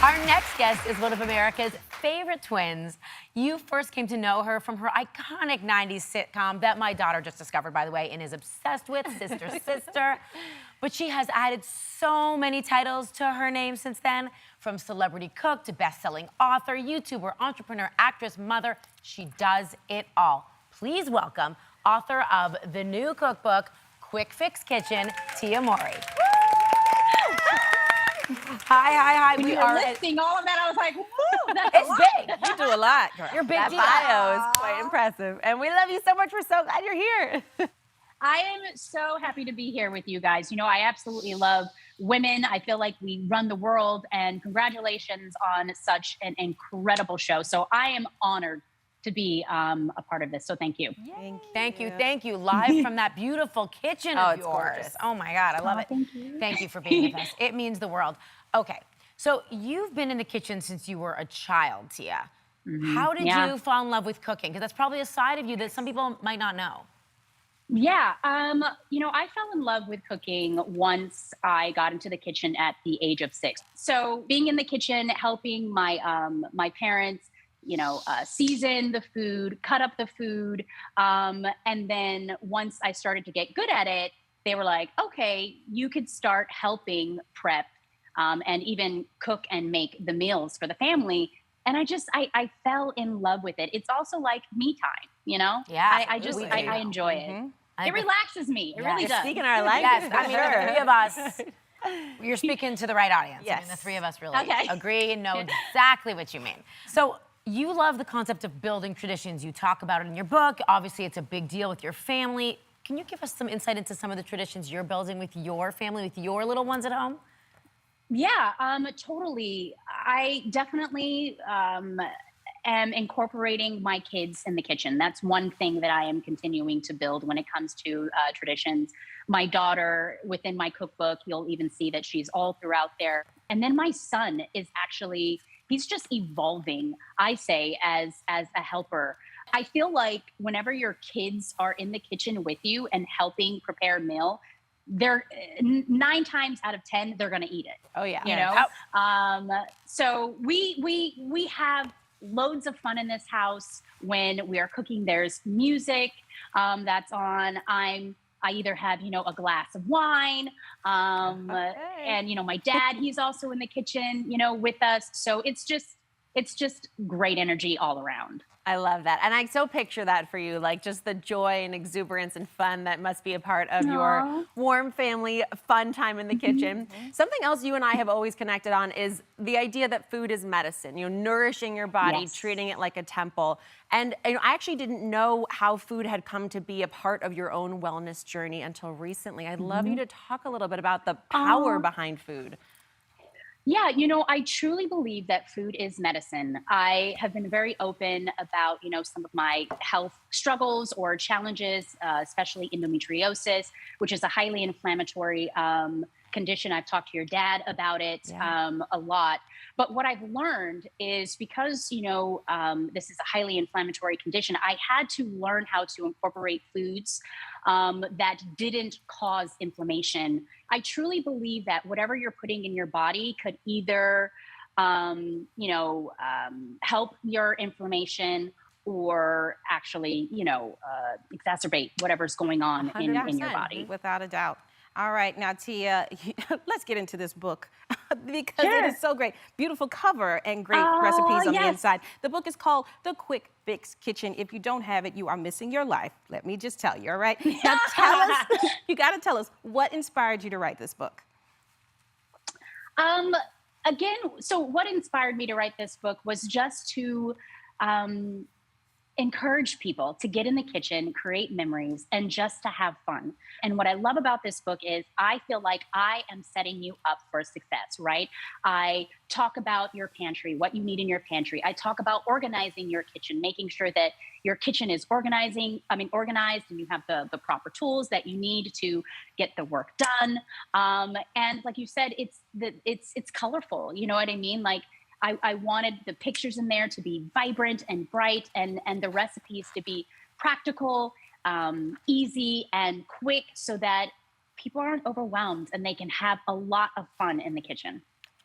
Our next guest is one of America's favorite twins. You first came to know her from her iconic 90s sitcom that my daughter just discovered, by the way, and is obsessed with, Sister Sister. But she has added so many titles to her name since then, from celebrity cook to best-selling author, YouTuber, entrepreneur, actress, mother. She does it all. Please welcome author of the new cookbook, Quick Fix Kitchen, Tia Mowry. Hi. When you were listing all of that, I was like, woo, that's It's a lot. big. You do a lot, girl. You're big That deal. bio is quite impressive. And we love you so much. We're so glad you're here. I am so happy to be here with you guys. You know, I absolutely love women. I feel like we run the world, and congratulations on such an incredible show. So I am honored to be a part of this. So thank you. Thank you. Live from that beautiful kitchen of it's yours. gorgeous. Oh my God, I love it. Thank you. Thank you for being with us. It means the world. Okay, so you've been in the kitchen since you were a child, Tia. How did you fall in love with cooking? Because that's probably a side of you that some people might not know. Yeah, you know, I fell in love with cooking once I got into the kitchen at the age of 6. So being in the kitchen, helping my my parents, you know, season the food, cut up the food, and then once I started to get good at it, they were like, "Okay, you could start helping prep and even cook and make the meals for the family." And I fell in love with it. It's also like me time, you know? Yeah, I enjoy it. It relaxes me. It really does. Speaking our language. Yes, I mean, the three of us, you're speaking to the right audience. I mean, the Yes. three of us really Okay. agree and know exactly what you mean. So you love the concept of building traditions. You talk about it in your book. Obviously, it's a big deal with your family. Can you give us some insight into some of the traditions you're building with your family, with your little ones at home? Yeah, totally. I definitely am incorporating my kids in the kitchen. That's one thing that I am continuing to build when it comes to traditions. My daughter, within my cookbook, you'll even see that she's all throughout there. And then my son is actually, he's just evolving, I say, as a helper. I feel like whenever your kids are in the kitchen with you and helping prepare a meal, they're 9 times out of 10 they're going to eat it. Oh, yeah. You know, so we have loads of fun in this house when we are cooking. There's music that's on. I either have, you know, a glass of wine, and you know, my dad, he's also in the kitchen, you know, with us. So it's just great energy all around. I love that. And I so picture that for you, like just the joy and exuberance and fun that must be a part of your warm family fun time in the kitchen. Something else you and I have always connected on is the idea that food is medicine, you know, nourishing your body, treating it like a temple. And you know, I actually didn't know how food had come to be a part of your own wellness journey until recently. I'd love you to talk a little bit about the power behind food. Yeah, you know, I truly believe that food is medicine. I have been very open about, you know, some of my health struggles or challenges, especially endometriosis, which is a highly inflammatory condition. I've talked to your dad about it a lot. But what I've learned is because, you know, this is a highly inflammatory condition, I had to learn how to incorporate foods that didn't cause inflammation. I truly believe that whatever you're putting in your body could either, you know, help your inflammation or actually, you know, exacerbate whatever's going on in your body. Without a doubt. All right, now Tia, let's get into this book because it is so great. Beautiful cover and great recipes on the inside. The book is called The Quick Fix Kitchen. If you don't have it, you are missing your life. Let me just tell you, all right? Now tell us, you got to tell us what inspired you to write this book. Again, so what inspired me to write this book was just to encourage people to get in the kitchen, create memories, and just to have fun. And what I love about this book is I feel like I am setting you up for success, right? I talk about your pantry, what you need in your pantry. I talk about organizing your kitchen, making sure that your kitchen is organized and you have the proper tools that you need to get the work done. And like you said, it's colorful. You know what I mean? Like, I wanted the pictures in there to be vibrant and bright and the recipes to be practical, easy and quick so that people aren't overwhelmed and they can have a lot of fun in the kitchen.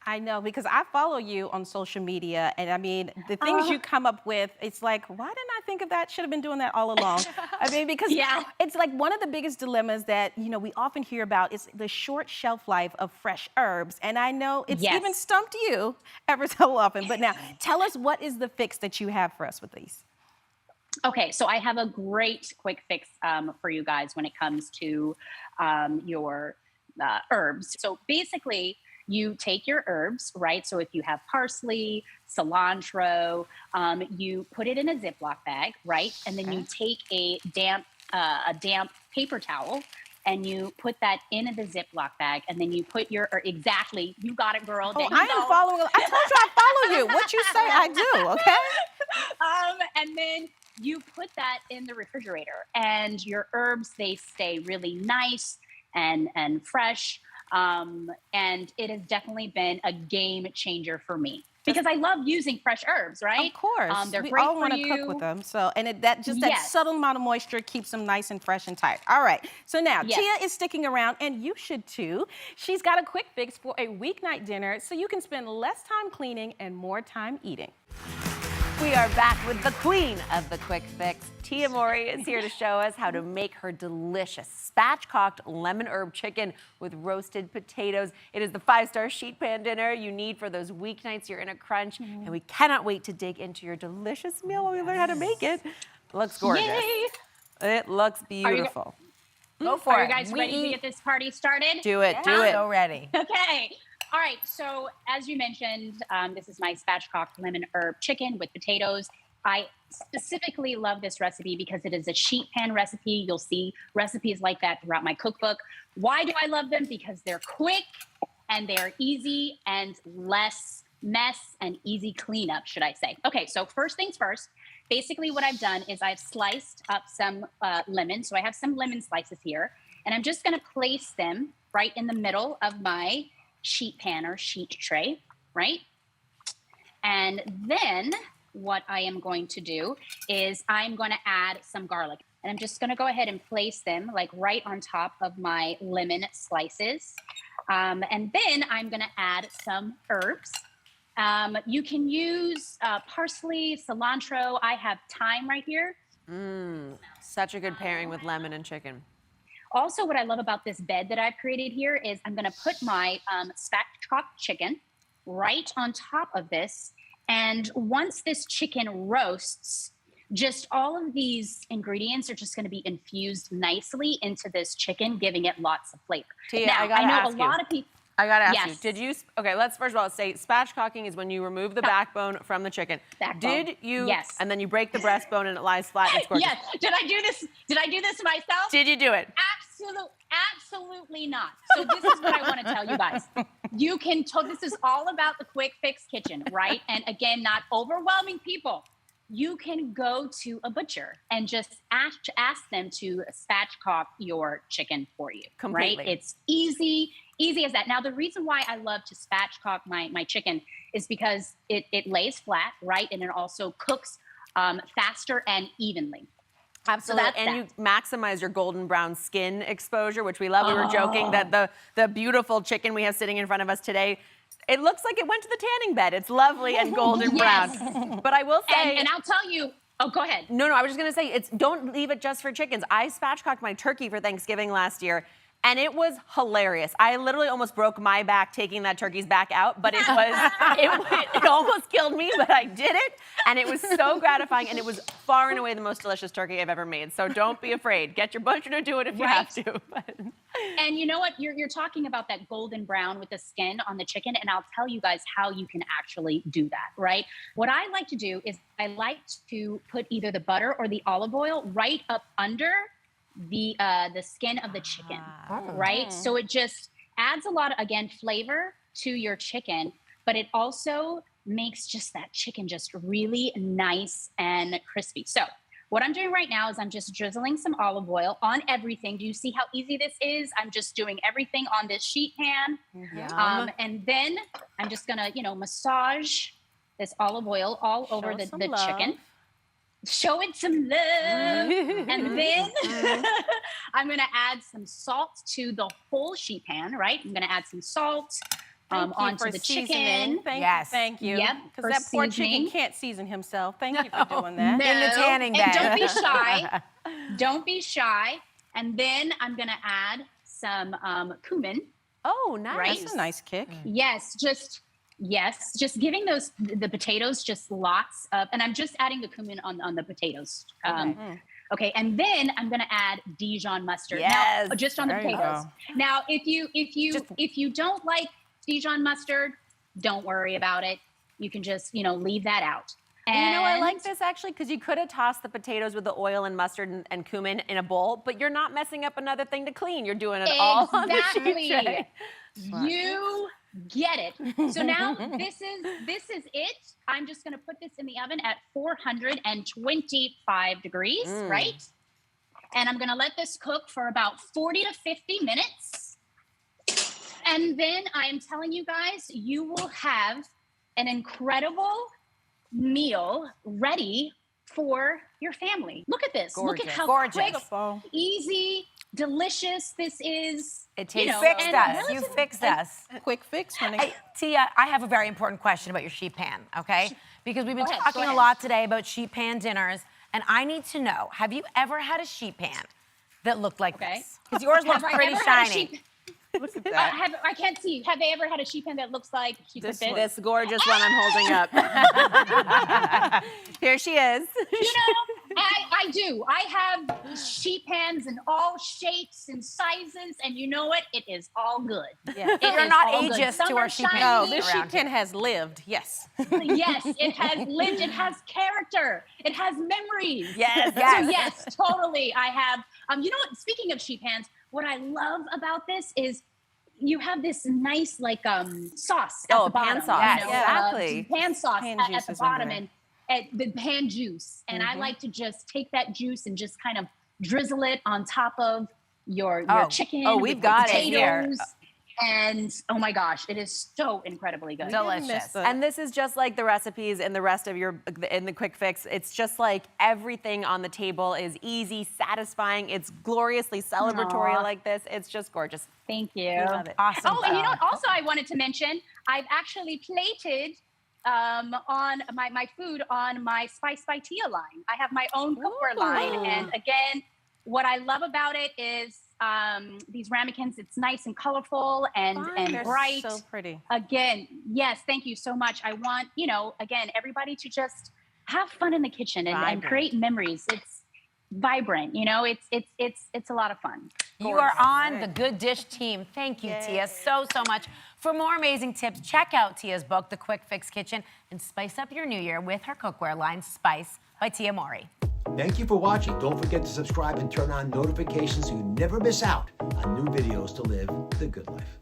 I know, because I follow you on social media, and I mean, the things you come up with, it's like, why didn't I think of that? Should have been doing that all along. I mean, because it's like one of the biggest dilemmas that, you know, we often hear about is the short shelf life of fresh herbs. And I know it's even stumped you ever so often. But now, tell us, what is the fix that you have for us with these? Okay, so I have a great quick fix for you guys when it comes to your herbs. So basically, you take your herbs, right? So if you have parsley, cilantro, you put it in a Ziploc bag, right? And then you take a damp paper towel and you put that in the Ziploc bag, and then you put your, exactly, you got it, girl. Oh, I am following, I told you I follow you. What you say, I do, okay? And then you put that in the refrigerator, and your herbs, they stay really nice and fresh. And it has definitely been a game changer for me because I love using fresh herbs, right? Of course. They're we great all for want to you. cook with them. So, and that subtle amount of moisture keeps them nice and fresh and tight. All right. So now Tia is sticking around, and you should too. She's got a quick fix for a weeknight dinner so you can spend less time cleaning and more time eating. We are back with the queen of the quick fix. Tia Mowry is here to show us how to make her delicious spatchcocked lemon herb chicken with roasted potatoes. It is the 5-star sheet pan dinner you need for those weeknights you're in a crunch. And we cannot wait to dig into your delicious meal while we learn how to make it. It looks gorgeous. Yay! It looks beautiful. Go for it. Are you guys ready to get this party started? Do it, do it. So ready. Okay. All right. So as you mentioned, this is my spatchcocked lemon herb chicken with potatoes. I specifically love this recipe because it is a sheet pan recipe. You'll see recipes like that throughout my cookbook. Why do I love them? Because they're quick and they're easy and less mess and easy cleanup, should I say. Okay, so first things first, basically what I've done is I've sliced up some lemon. So I have some lemon slices here, and I'm just gonna place them right in the middle of my sheet pan or sheet tray, right? And then what I am going to do is I'm going to add some garlic, and I'm just going to go ahead and place them like right on top of my lemon slices. And then I'm going to add some herbs. You can use parsley, cilantro. I have thyme right here. Such a good pairing with lemon and chicken. Also, what I love about this bed that I've created here is I'm going to put my spatchcocked chicken right on top of this. And once this chicken roasts, just all of these ingredients are just going to be infused nicely into this chicken, giving it lots of flavor. Tia, now, I gotta know ask a you. lot of people. I gotta ask Yes. you, did you, okay, let's first of all say spatchcocking is when you remove the backbone from the chicken. Backbone. Did you, Yes. and then you break the breastbone and it lies flat and it's gorgeous. Yes. Did I do this? Did I do this myself? Did you do it? Absolutely not. So this is what I want to tell you guys. You can this is all about the quick fix kitchen, right? And again, not overwhelming people. You can go to a butcher and just ask them to spatchcock your chicken for you. Completely. Right? It's easy as that. Now, the reason why I love to spatchcock my chicken is because it lays flat, right? And it also cooks faster and evenly. Absolutely, So and you maximize your golden brown skin exposure, which we love. We were joking that the beautiful chicken we have sitting in front of us today, it looks like it went to the tanning bed. It's lovely and golden brown. But I will say, and I'll tell you. Oh, go ahead. No, I was just gonna say, don't leave it just for chickens. I spatchcocked my turkey for Thanksgiving last year, and it was hilarious. I literally almost broke my back taking that turkey's back out, but it almost killed me, but I did it, and it was so gratifying, and it was far and away the most delicious turkey I've ever made. So don't be afraid. Get your butcher to do it if you have to. And you know what? You're talking about that golden brown with the skin on the chicken, and I'll tell you guys how you can actually do that, right? What I like to do is I like to put either the butter or the olive oil right up under the skin of the chicken, right? So it just adds a lot of, again, flavor to your chicken, but it also makes just that chicken just really nice and crispy. So what I'm doing right now is I'm just drizzling some olive oil on everything. Do you see how easy this is? I'm just doing everything on this sheet pan. And then I'm just gonna, massage this olive oil all over the chicken. Show it some love. And then I'm going to add some salt to the whole sheet pan, right? I'm going to add some salt, Thank you onto for the seasoning. chicken. Thank you. Yep, Because for that poor seasoning. chicken can't season himself. Thank you for doing that. In the tanning bed. And don't be shy. Don't be shy. And then I'm gonna add some cumin. Oh, nice. Right? That's a nice kick. Yes, just giving the potatoes just lots of, and I'm just adding the cumin on the potatoes. Okay, and then I'm gonna add Dijon mustard. Yes, Now, just on the there you potatoes. go. Now, if you don't like Dijon mustard, don't worry about it. You can just leave that out. And you know, I like And- this actually because you could have tossed the potatoes with the oil and mustard and cumin in a bowl, but you're not messing up another thing to clean. You're doing it all on the sheet tray. You get it. So now this is it. I'm just gonna put this in the oven at 425 degrees, right? And I'm gonna let this cook for about 40 to 50 minutes. And then I am telling you guys, you will have an incredible meal ready for your family. Look at this. Look at how Gorgeous. quick, Beautiful. easy, delicious this is. It tastes You fixed and us. You relatively- fixed us. Quick fix, honey. Hey, Tia, I have a very important question about your sheet pan, okay? Because we've been Go ahead, talking go a ahead. lot today about sheet pan dinners, and I need to know, have you ever had a sheet pan that looked like Okay. this? Because yours looks Have I pretty ever had a shiny. sheep- Look at that. I can't see. Have they ever had a sheep pan that looks like she could fit? This gorgeous one I'm holding up. Here she is. I do. I have sheep pans in all shapes and sizes, and you know what? It is all good. Yeah. It You're is not all good. ageist Some to are our sheep shiny. pans. No, this around sheet pan has lived. Yes. Yes, it has lived. It has character. It has memories. Yes, So yes. yes, totally. I have. You know what? Speaking of sheep pans, what I love about this is you have this nice sauce at Oh, the bottom. pan sauce. Yes, exactly. Pan sauce Pan at juice the is under bottom there. and at the pan juice. And I like to just take that juice and just kind of drizzle it on top of your Oh. chicken. Oh, with we've the got it here. potatoes. And oh my gosh, it is so incredibly good. Delicious. And this is just like the recipes in the rest of in the quick fix. It's just like everything on the table is easy, satisfying. It's gloriously celebratory Aw. like this. It's just gorgeous. Thank you. We love it. Awesome. Oh, and you know what? Also, I wanted to mention, I've actually plated on my food on my Spice by Tia line. I have my own cookware line, and again, what I love about it is these ramekins. It's nice and colorful and They're bright. so pretty. Again, yes, thank you so much. I want again everybody to just have fun in the kitchen and Vibrant. create memories. It's vibrant. It's a lot of fun. You are on the Good Dish team. Thank you, Tia, so much. For more amazing tips, check out Tia's book, The Quick Fix Kitchen, and spice up your new year with her cookware line, Spice by Tia Mowry. Thank you for watching. Don't forget to subscribe and turn on notifications so you never miss out on new videos to live the good life.